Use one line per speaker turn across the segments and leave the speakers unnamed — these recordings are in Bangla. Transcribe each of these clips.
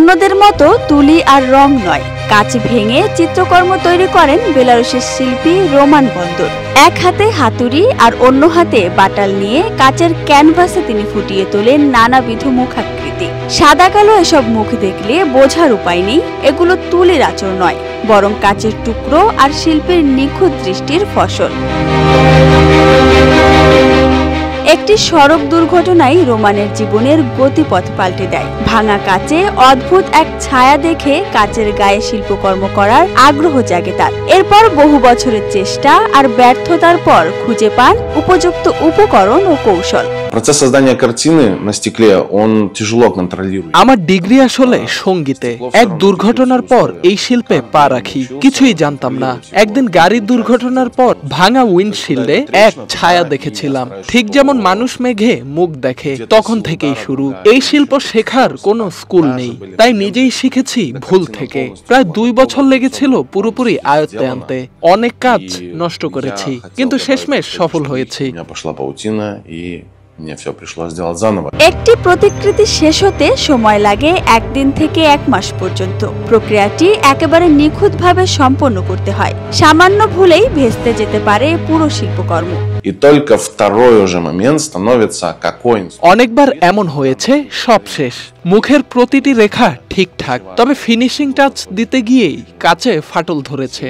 অন্যদের মতো তুলি আর রং নয়, কাঁচ ভেঙে চিত্রকর্ম তৈরি করেন বেলারুশের শিল্পী রোমান বন্দর। এক হাতে হাতুড়ি আর অন্য হাতে বাটাল নিয়ে কাচের ক্যানভাসে তিনি ফুটিয়ে তোলেন নানাবিধ মুখাকৃতি। সাদা কালো এসব মুখ দেখলে বোঝার উপায় নেই এগুলো তুলির আঁচড় নয়, বরং কাচের টুকরো আর শিল্পীর নিখুঁত দৃষ্টির ফসল। একটি সড়ক দুর্ঘটনায় রোমানের জীবনের গতিপথ পাল্টে দেয়। ভাঙা কাচে অদ্ভুত এক ছায়া দেখে কাচের গায়ে শিল্পকর্ম করার আগ্রহ জাগে তার। এরপর বহু বছরের চেষ্টা আর ব্যর্থতার পর খুঁজে পান উপযুক্ত উপকরণ ও কৌশল।
Процесс создания картины на стекле, он тяжело контролируем.
আমার ডিগ্রি আসলে সঙ্গীতে। এক দুর্ঘটনার পর এই শিল্পে পা রাখি, কিছুই জানতাম না। একদিন গাড়ির দুর্ঘটনার পর ভাঙা উইন্ডশিল্ডে এক ছায়া দেখেছিলাম, ঠিক যেমন মানুষ মেঘে মুখ দেখে। তখন থেকেই শুরু। এই শিল্প শেখার কোনো স্কুল নেই, তাই নিজেই শিখেছি ভুল থেকে। প্রায় 2 বছর লেগেছিল পুরোপুরি আয়ত্তে আনতে। অনেক কাজ নষ্ট করেছি, কিন্তু শেষমেশ সফল হয়েছি।
একটি প্রতিকৃতি শেষ হতে সময় লাগে 1 দিন থেকে 1 মাস পর্যন্ত। প্রক্রিয়াটি একেবারে নিখুঁতভাবে সম্পন্ন করতে হয়। সামান্য ভুলেই ভেস্তে যেতে পারে পুরো শিল্পকর্ম।
অনেকবার এমন হয়েছে সব শেষ, মুখের প্রতিটি রেখা ঠিকঠাক, তবে ফিনিশিং টাচ দিতে গিয়েই কাচে ফাটল ধরেছে।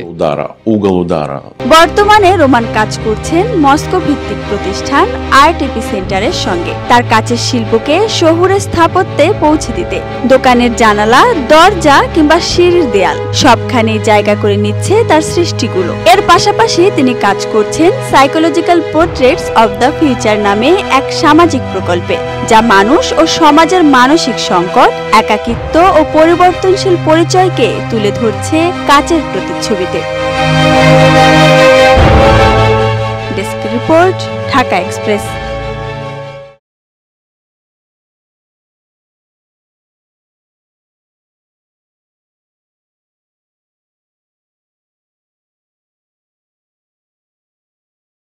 বর্তমানে রোমান কাজ করছেন মস্কো ভিত্তিক প্রতিষ্ঠান আর্ট এপিসেন্টারের সঙ্গে, তার কাচের শিল্পকে শহুরে স্থাপত্যে পৌঁছে দিতে। দোকানের জানালা, দরজা কিংবা সিঁড়ির দেয়াল সবখানেই জায়গা করে নিচ্ছে তার সৃষ্টিগুলো। এর পাশাপাশি তিনি কাজ করছেন psychological portraits of the future নামে এক সামাজিক প্রকল্পে, যা মানুষ ও সমাজের মানসিক সংকট, একাকিত্ব ও পরিবর্তনশীল পরিচয়কে তুলে ধরছে কাচের প্রতিচ্ছবিতে। Desk report, Dhaka express.